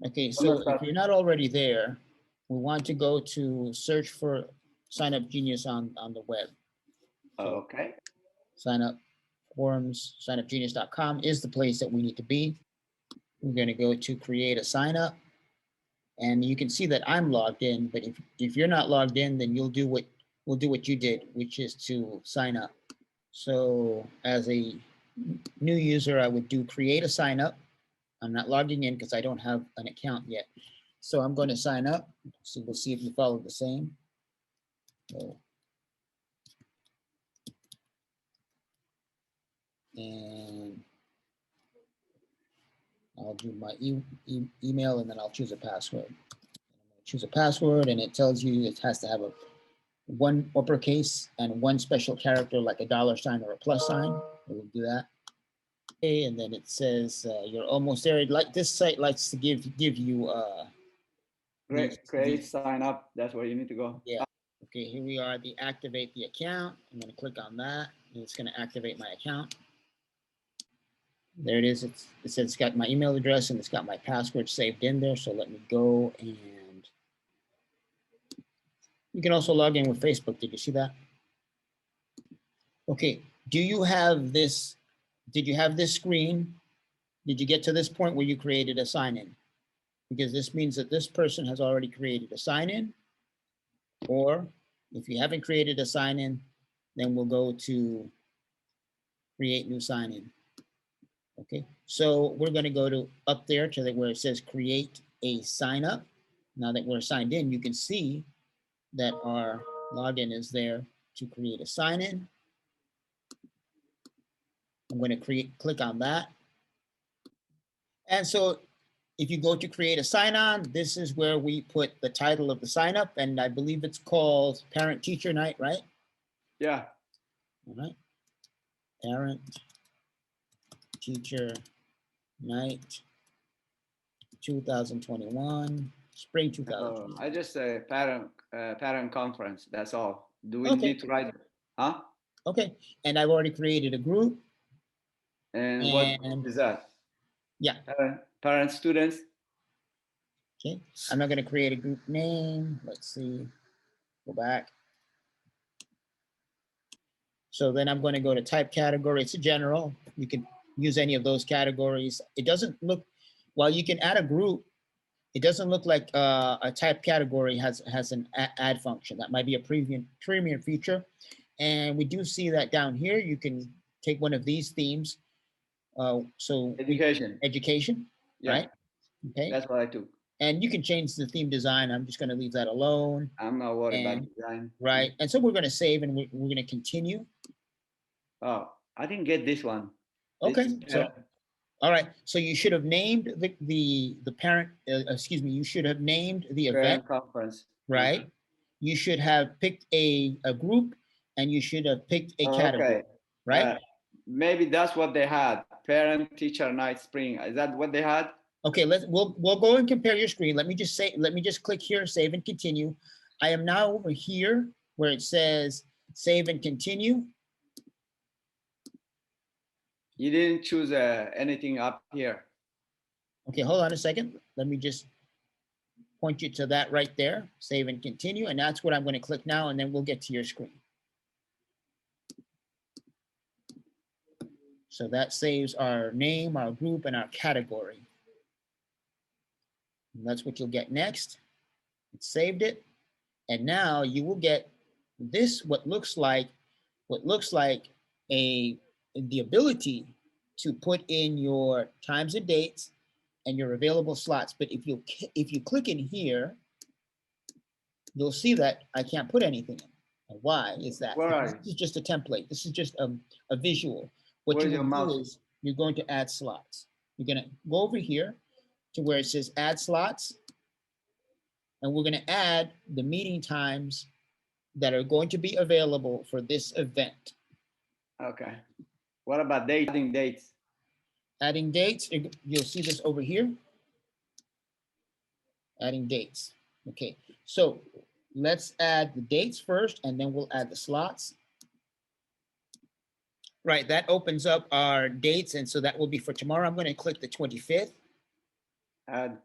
Okay, so if you're not already there, we want to go to search for SignUpGenius on the web. So Okay. sign up forums, signupgenius.com is the place that we need to be. We're going to go to create a sign up. And you can see that I'm logged in, but if you're not logged in, then we'll do what you did, which is to sign up. So as a new user, I would do create a sign up. I'm not logging in because I don't have an account yet. So I'm going to sign up. So we'll see if you follow the same. So, and I'll do my email and then I'll choose a password. Choose a password and it tells you it has to have one uppercase and one special character like a $sign or a plus sign. We'll do that. Okay, and then it says you're almost there. Like this site likes to give you Create sign up. That's where you need to go. Yeah. Okay, here we are. The activate the account. I'm going to click on that. And it's going to activate my account. There it is. It says it's got my email address and it's got my password saved in there. So let me go and you can also log in with Facebook. Did you see that? Okay. Do you have this? Did you have this screen? Did you get to this point where you created a sign-in? Because this means that this person has already created a sign-in. Or if you haven't created a sign-in, then we'll go to create new sign-in. Okay, so we're going to go to up there to where it says create a sign up. Now that we're signed in, you can see that our login is there to create a sign in. I'm going to click on that. And so if you go to create a sign on, this is where we put the title of the sign up. And I believe it's called Parent Teacher Night, right? Yeah. All right. Parent Teacher Night 2021, spring 2021. I just say parent conference. That's all. Do we need to write? Huh? Okay. And I've already created a group. And what is that? Yeah. Parent students. Okay. I'm not going to create a group name. Let's see. Go back. So then I'm going to go to type category. It's a general. You can use any of those categories. It doesn't look, while you can add a group, it doesn't look like a type category has an add function. That might be a premium feature. And we do see that down here. You can take one of these themes. So education, yeah. Right? Okay. That's what I took. And you can change the theme design. I'm just going to leave that alone. I'm not worried about design. Right. And so we're going to save and we're going to continue. Oh, I didn't get this one. Okay. So, all right. So you should have named the parent, excuse me, you should have named the event. Conference. Right. Okay. You should have picked a group and you should have picked a category. Okay. Right. Maybe that's what they had. Parent Teacher Night Spring. Is that what they had? Okay, we'll go and compare your screen. Let me just click here, save and continue. I am now over here where it says save and continue. You didn't choose anything up here. Okay, hold on a second. Let me just point you to that right there, save and continue. And that's what I'm going to click now, and then we'll get to your screen. So that saves our name, our group, and our category. And that's what you'll get next. It saved it. And now you will get this, what looks like the ability to put in your times and dates and your available slots. But if you click in here, you'll see that I can't put anything in. Why is that? This is just a template. This is just a visual. What you will do is you're going to add slots. You're going to go over here to where it says add slots. And we're going to add the meeting times that are going to be available for this event. Okay. What about adding dates? Adding dates, you'll see this over here. Adding dates. Okay, so let's add the dates first, and then we'll add the slots. Right, that opens up our dates, and so that will be for tomorrow. I'm going to click the 25th. Add.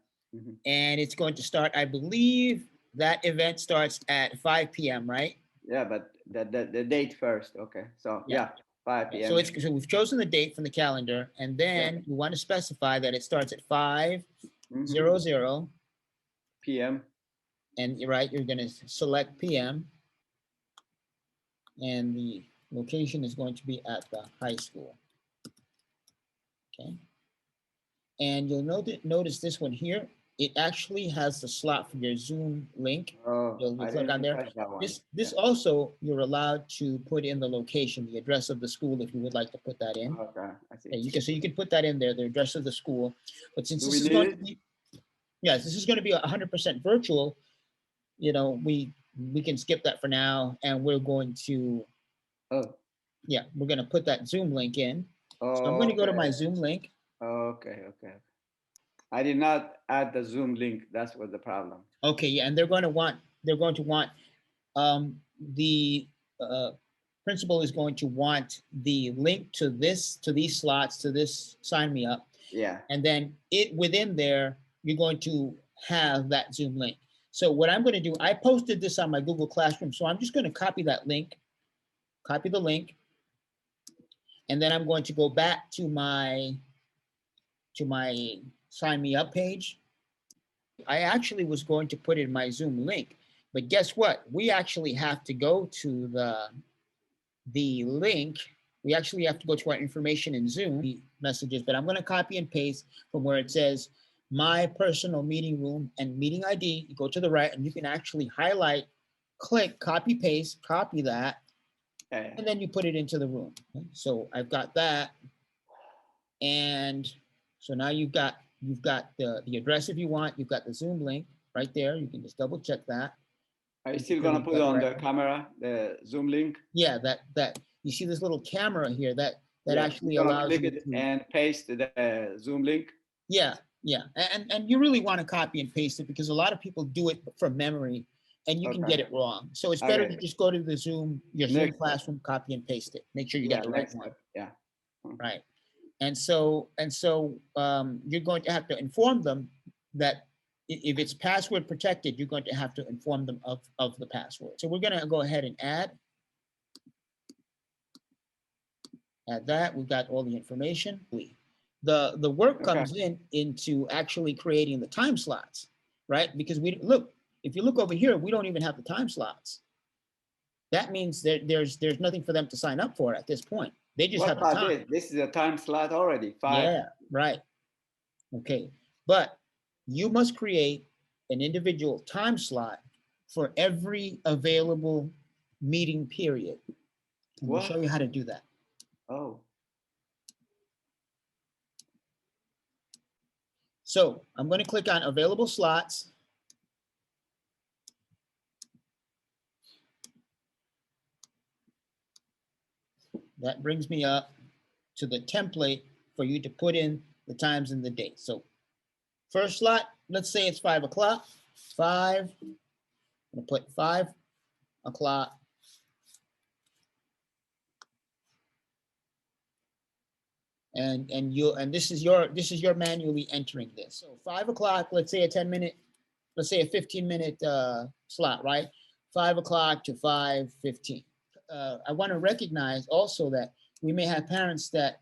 and it's going to start, I believe that event starts at 5 p.m., right? Yeah, but the date first. Okay. So yeah, 5 Right. p.m. So we've chosen the date from the calendar, and then we want to specify that it starts at 5:00 p.m. and you're right, you're going to select PM, and the location is going to be at the high school. Okay. And you'll notice this one here, it actually has the slot for your Zoom link. Oh, You'll I click on didn't there. touch that one. This also, you're allowed to put in the location, the address of the school, if you would like to put that in. Okay, I see. Okay, so you can put that in there, the address of the school. But since Do this we is going need to be, yes, this is going to be 100% virtual, you know, we can skip that for now, and we're going to, Oh, yeah, we're going to put that Zoom link in. So I'm going to go to okay. my Zoom link. Okay. I did not add the Zoom link. That's what the problem. Okay, yeah, and they're going to want the principal is going to want the link to these slots, to this sign me up. Yeah. And then within there, you're going to have that Zoom link. So what I'm going to do, I posted this on my Google Classroom, so I'm just going to copy that link, copy the link, and then I'm going to go back to my sign me up page. I actually was going to put in my Zoom link, but guess what? We actually have to go to the link. We actually have to go to our information in Zoom messages, but I'm going to copy and paste from where it says my personal meeting room and meeting ID. You go to the right and you can actually highlight, click, copy, paste, copy that, and then you put it into the room. Okay? So I've got that. And so now you've got the address if you want. You've got the Zoom link right there. You can just double check that. Are you still gonna put on the camera, the Zoom link? Yeah, that you see this little camera here that actually allows click you it to, and paste the Zoom link. Yeah, and you really want to copy and paste it because a lot of people do it from memory, and you can get it wrong. So it's better to just go to the Zoom Zoom classroom, copy and paste it. Make sure you got the right one. Yeah. Right. And so you're going to have to inform them that if it's password protected, you're going to have to inform them of the password. So we're going to go ahead and add that. We've got all the information. The work comes into actually creating the time slots, right? Because if you look over here, we don't even have the time slots. That means that there's nothing for them to sign up for at this point. They just have the time. This is a time slot already. 5. Yeah, right. Okay, but you must create an individual time slot for every available meeting period. And we'll show you how to do that. Oh. So I'm going to click on available slots. That brings me up to the template for you to put in the times and the dates. So first slot, let's say it's 5 o'clock. 5, I'm going to put 5 o'clock. And this is your manually entering this. So 5 o'clock, let's say a 10-minute, let's say a 15-minute slot, right? 5 o'clock to 5:15. I want to recognize also that we may have parents that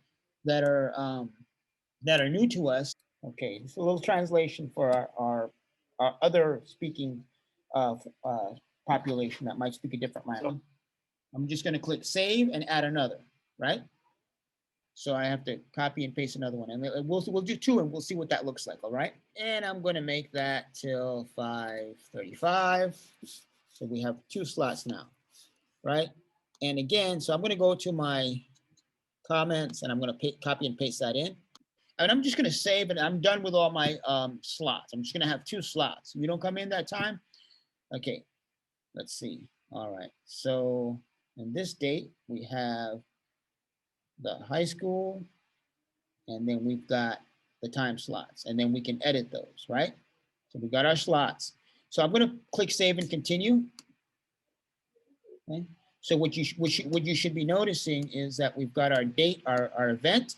are new to us. Okay, just a little translation for our other speaking population that might speak a different language. I'm just going to click save and add another, right? So I have to copy and paste another one, and we'll do 2, and we'll see what that looks like. All right, and I'm going to make that till 5:35. So we have 2 slots now, right? And again, so I'm going to go to my comments, and I'm going to copy and paste that in. And I'm just going to save it. I'm done with all my slots. I'm just going to have 2 slots. You don't come in that time? Okay, let's see. All right, so in this date, we have the high school, and then we've got the time slots, and then we can edit those, right? So we got our slots. So I'm going to click save and continue. Okay. So what you should be noticing is that we've got our date, our event,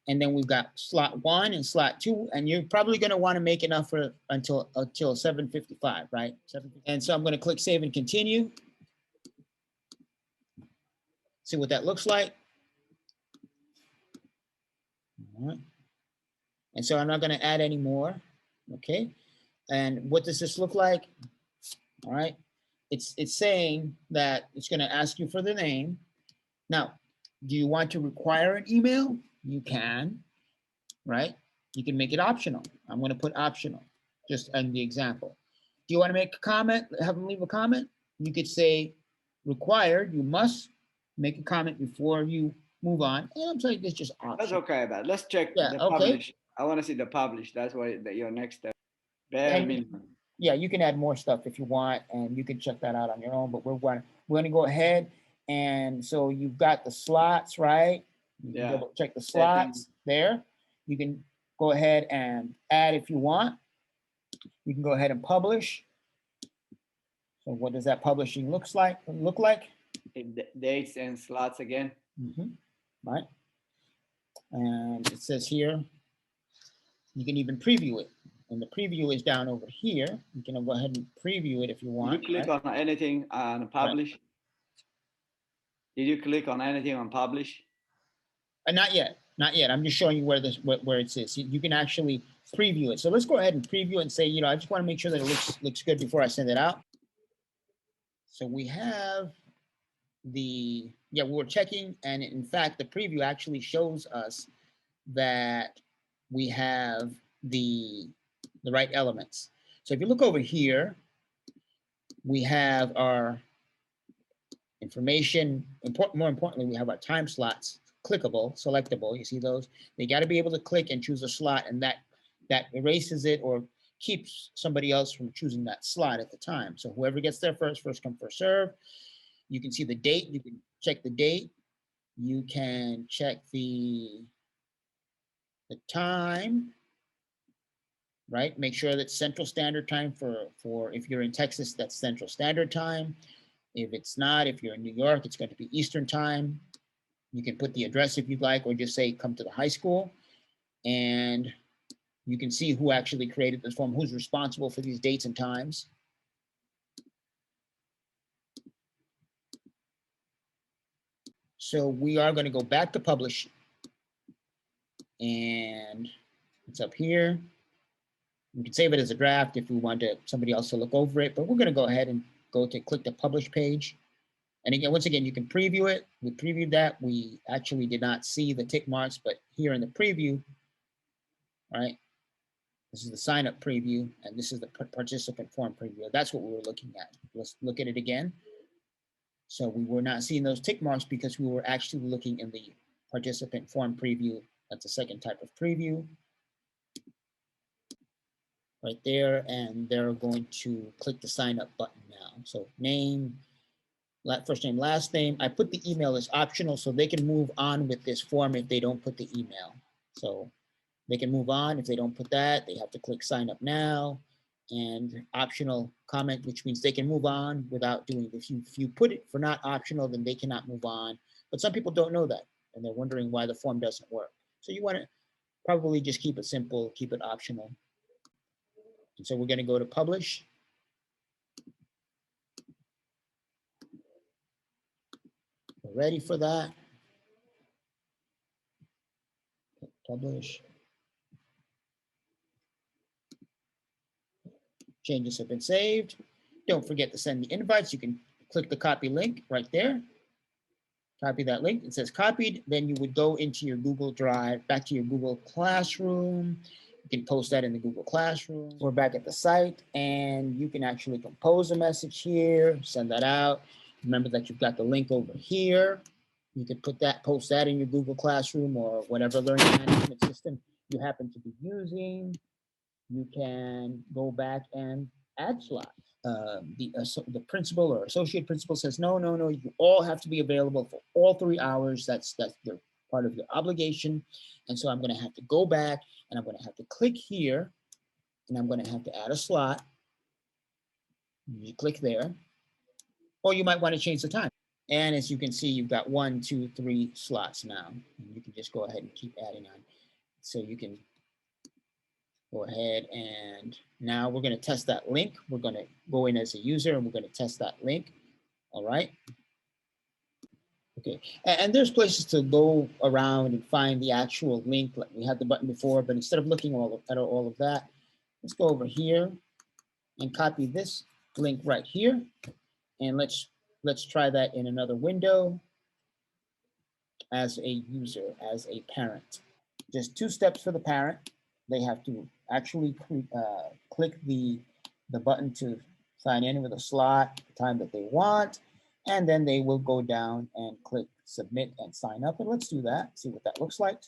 And then we've got slot 1 and slot 2, and you're probably going to want to make enough for until 7:55, right? And so I'm going to click save and continue. See what that looks like. All right. And so I'm not going to add any more. Okay. And what does this look like? All right. It's saying that it's going to ask you for the name. Now, do you want to require an email? You can, right? You can make it optional. I'm going to put optional, just in the example. Do you want to make a comment? Have them leave a comment? You could say required. You must make a comment before you move on. And I'm saying this just optional. That's okay, but let's check the publish. I want to see the publish. That's why your next step. Bare minimum. Yeah, you can add more stuff if you want, and you can check that out on your own. But we're going to go ahead, and so you've got the slots, right? You can double check the slots there. You can go ahead and add if you want. You can go ahead and publish. So what does that publishing look like? Dates and slots again. Right. And it says here, you can even preview it. And the preview is down over here. You can go ahead and preview it if you want. Did you click on anything on publish? Right. Did you click on anything on publish? Not yet. Not yet. I'm just showing you where it says. You can actually preview it. So let's go ahead and preview it and say, I just want to make sure that it looks good before I send it out. So we have we were checking, and in fact, the preview actually shows us that we have the right elements. So if you look over here, we have our information. More importantly, we have our time slots, clickable, selectable. You see those? They got to be able to click and choose a slot, and that erases it or keeps somebody else from choosing that slot at the time. So whoever gets there first come, first serve. You can see the date. You can check the date. You can check the time, right? Make sure that's Central Standard Time for if you're in Texas, that's Central Standard Time. If it's not, if you're in New York, it's going to be Eastern Time. You can put the address if you'd like, or just say come to the high school. And you can see who actually created this form, who's responsible for these dates and times. So we are going to go back to publish, and it's up here. We can save it as a draft if we want somebody else to look over it, but we're going to go ahead and click the publish page. And again, once again, you can preview it. We previewed that. We actually did not see the tick marks, but here in the preview, right? This is the sign up preview, and this is the participant form preview. That's what we were looking at. Let's look at it again. So we were not seeing those tick marks because we were actually looking in the participant form preview. That's the second type of preview. Right there, and they're going to click the sign up button now. So name, first name, last name. I put the email as optional so they can move on with this form if they don't put the email. So they can move on. If they don't put that, they have to click sign up now, and optional comment, which means they can move on without doing it. If you put it for not optional, then they cannot move on. But some people don't know that, and they're wondering why the form doesn't work. So you want to probably just keep it simple, keep it optional. And so we're going to go to publish. We're ready for that. Publish. Changes have been saved. Don't forget to send the invites. You can click the copy link right there. Copy that link. It says copied. Then you would go into your Google Drive, back to your Google Classroom. You can post that in the Google Classroom. We're back at the site, and you can actually compose a message here, send that out. Remember that you've got the link over here. You can post that in your Google Classroom or whatever learning management system you happen to be using. You can go back and add slots. The principal or associate principal says, no, you all have to be available for all 3 hours. That's part of your obligation. And so I'm going to have to go back, and I'm going to have to click here, and I'm going to have to add a slot. You click there, or you might want to change the time. And as you can see, you've got 1, 2, 3 slots now. And you can just go ahead and keep adding on. So you can go ahead and now we're going to test that link. We're going to go in as a user and we're going to test that link. All right. Okay. And there's places to go around and find the actual link. Like we had the button before, but instead of looking at all of that, let's go over here and copy this link right here. And let's try that in another window as a user, as a parent. Just 2 steps for the parent. They have to actually click the button to sign in with a slot, the time that they want, and then they will go down and click submit and sign up. And let's do that, see what that looks like.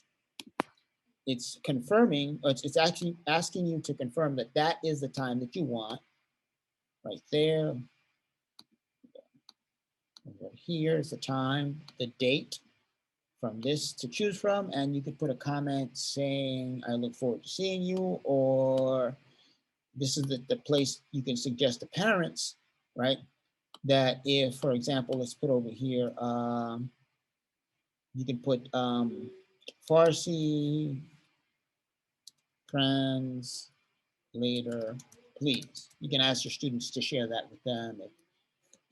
It's confirming, it's actually asking you to confirm that that is the time that you want, right there. Over here is the time, the date from this to choose from, and you could put a comment saying, I look forward to seeing you, or this is the place you can suggest to parents, right? That if, for example, let's put over here, you can put Farsi translator, please. You can ask your students to share that with them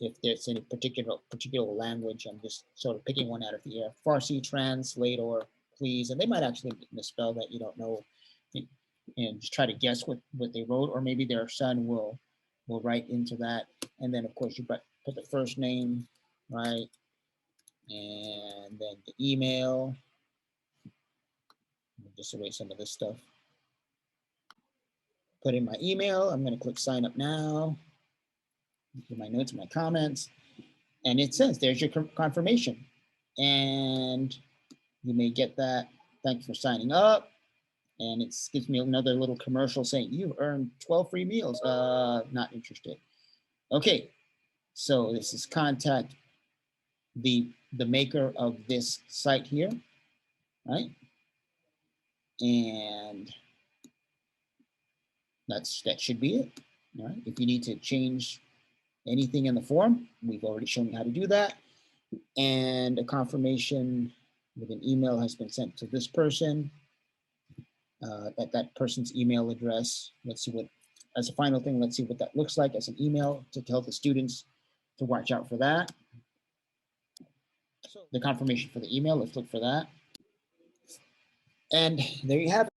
if there's any particular language. I'm just sort of picking one out of the air. Farsi translator, please. And they might actually misspell that, you don't know, and just try to guess what they wrote, or maybe their son will write into that. And then of course you put the first name, right? And then the email. Just erase some of this stuff. Put in my email. I'm going to click sign up now. Get my notes, my comments, and it says there's your confirmation. And you may get that. Thank you for signing up. And it gives me another little commercial saying you've earned 12 free meals. Not interested. Okay, so this is contact the maker of this site here, right? And that should be it. All right. If you need to change anything in the form, we've already shown you how to do that. And a confirmation with an email has been sent to this person at that person's email address. Let's see what, as a final thing, let's see what that looks like as an email to tell the students to watch out for that. So the confirmation for the email, let's look for that. And there you have it.